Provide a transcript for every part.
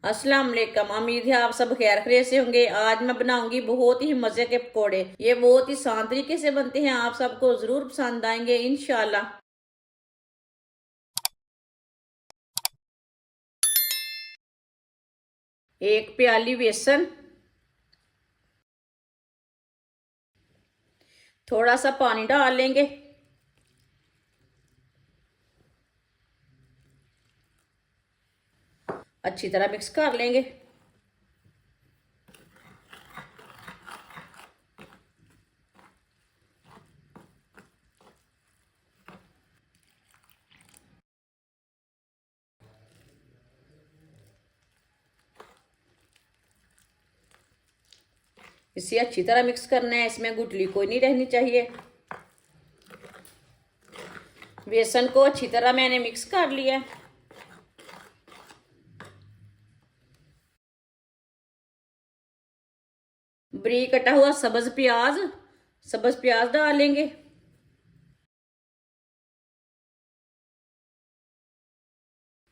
अस्सलाम वालेकुम। उम्मीद है आप सब खैर खैरियत से होंगे। आज मैं बनाऊंगी बहुत ही मजे के पकोड़े। ये बहुत ही आसान तरीके से बनते हैं, आप सबको जरूर पसंद आएंगे इंशाल्लाह। एक प्याली बेसन, थोड़ा सा पानी डाल लेंगे। अच्छी तरह मिक्स कर लेंगे। इसे अच्छी तरह मिक्स करना है, इसमें गुठली कोई नहीं रहनी चाहिए। बेसन को अच्छी तरह मैंने मिक्स कर लिया। बारीक कटा हुआ सब्ज प्याज डालेंगे।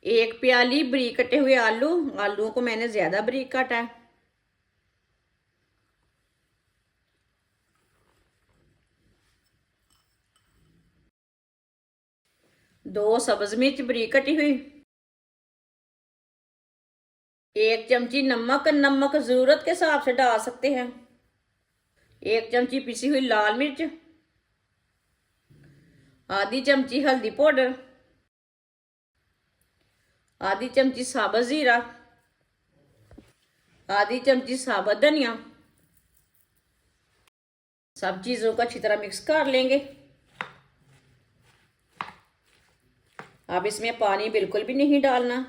एक प्याली बारीक कटे हुए आलूओं को मैंने ज्यादा बारीक काटा है। दो सब्ज मिर्च बारीक कटी हुई। एक चमची नमक जरूरत के हिसाब से डाल सकते हैं। एक चमची पिसी हुई लाल मिर्च, आधी चमची हल्दी पाउडर, आधी चमची साबुत जीरा, आधी चमची साबुत धनिया। सब चीजों को अच्छी तरह मिक्स कर लेंगे। अब इसमें पानी बिल्कुल भी नहीं डालना।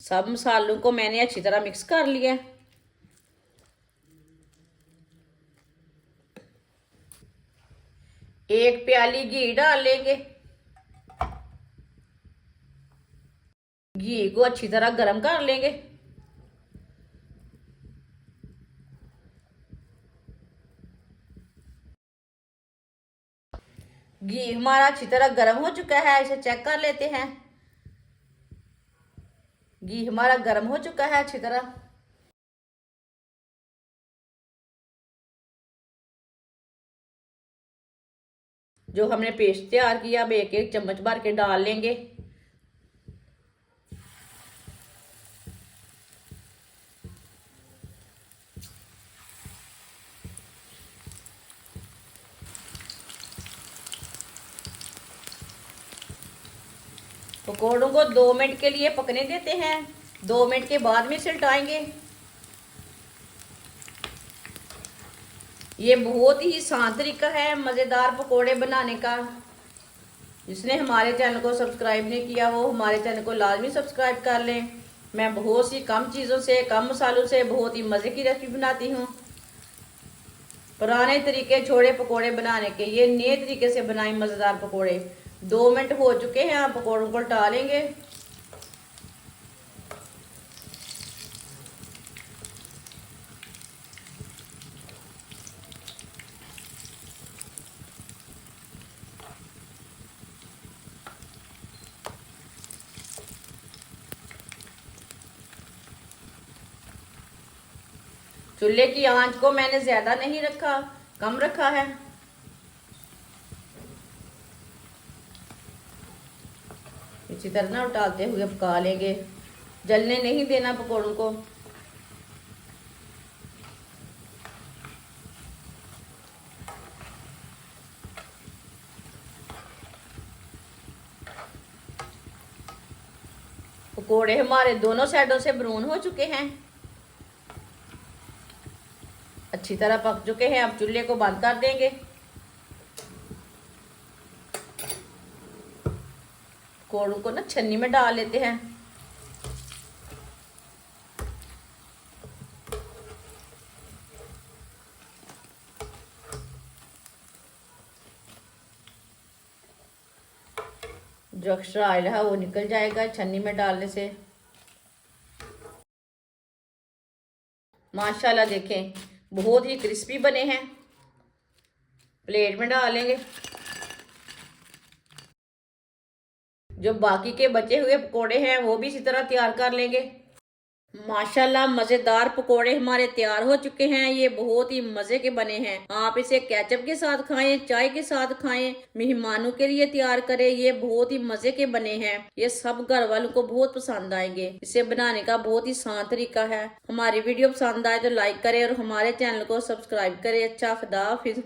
सब मसालों को मैंने अच्छी तरह मिक्स कर लिया। एक प्याली घी डाल लेंगे। घी को अच्छी तरह गर्म कर लेंगे। घी हमारा अच्छी तरह गर्म हो चुका है, इसे चेक कर लेते हैं। घी हमारा गर्म हो चुका है अच्छी तरह। जो हमने पेस्ट तैयार किया अब एक एक चम्मच भर के डाल लेंगे। पकौड़ों को 2 मिनट के लिए पकने देते हैं। 2 मिनट के बाद में उलटाएंगे। ये बहुत ही आसान तरीका है मज़ेदार पकोड़े बनाने का। जिसने हमारे चैनल को सब्सक्राइब नहीं किया वो हमारे चैनल को लाजमी सब्सक्राइब कर लें। मैं बहुत सी कम चीज़ों से, कम मसालों से बहुत ही मज़े की रेसिपी बनाती हूँ। पुराने तरीके छोड़े पकोड़े बनाने के, ये नए तरीके से बनाए मज़ेदार पकोड़े। 2 मिनट हो चुके हैं, आप पकोड़ों को उल्टा लेंगे। चूल्हे की आंच को मैंने ज्यादा नहीं रखा, कम रखा है। इसी तरह ना उल्टाते हुए पका लेंगे, जलने नहीं देना पकौड़ों को। पकोड़े हमारे दोनों साइडों से ब्राउन हो चुके हैं, अच्छी तरह पक चुके हैं। अब चूल्हे को बंद कर देंगे। पकोड़ों को ना छन्नी में डाल लेते हैं। जो एक्स्ट्रा ऑयल है वो निकल जाएगा छन्नी में डालने से। माशाल्लाह देखें बहुत ही क्रिस्पी बने हैं। प्लेट में डालेंगे। जो बाकी के बचे हुए पकोड़े हैं वो भी इसी तरह तैयार कर लेंगे। माशाल्लाह मजेदार पकोड़े हमारे तैयार हो चुके हैं। ये बहुत ही मजे के बने हैं। आप इसे केचप के साथ खाएं, चाय के साथ खाएं, मेहमानों के लिए तैयार करें। ये बहुत ही मजे के बने हैं। ये सब घर वालों को बहुत पसंद आएंगे। इसे बनाने का बहुत ही आसान तरीका है। हमारी वीडियो पसंद आए तो लाइक करें और हमारे चैनल को सब्सक्राइब करें। अच्छा, खुदा हाफिज।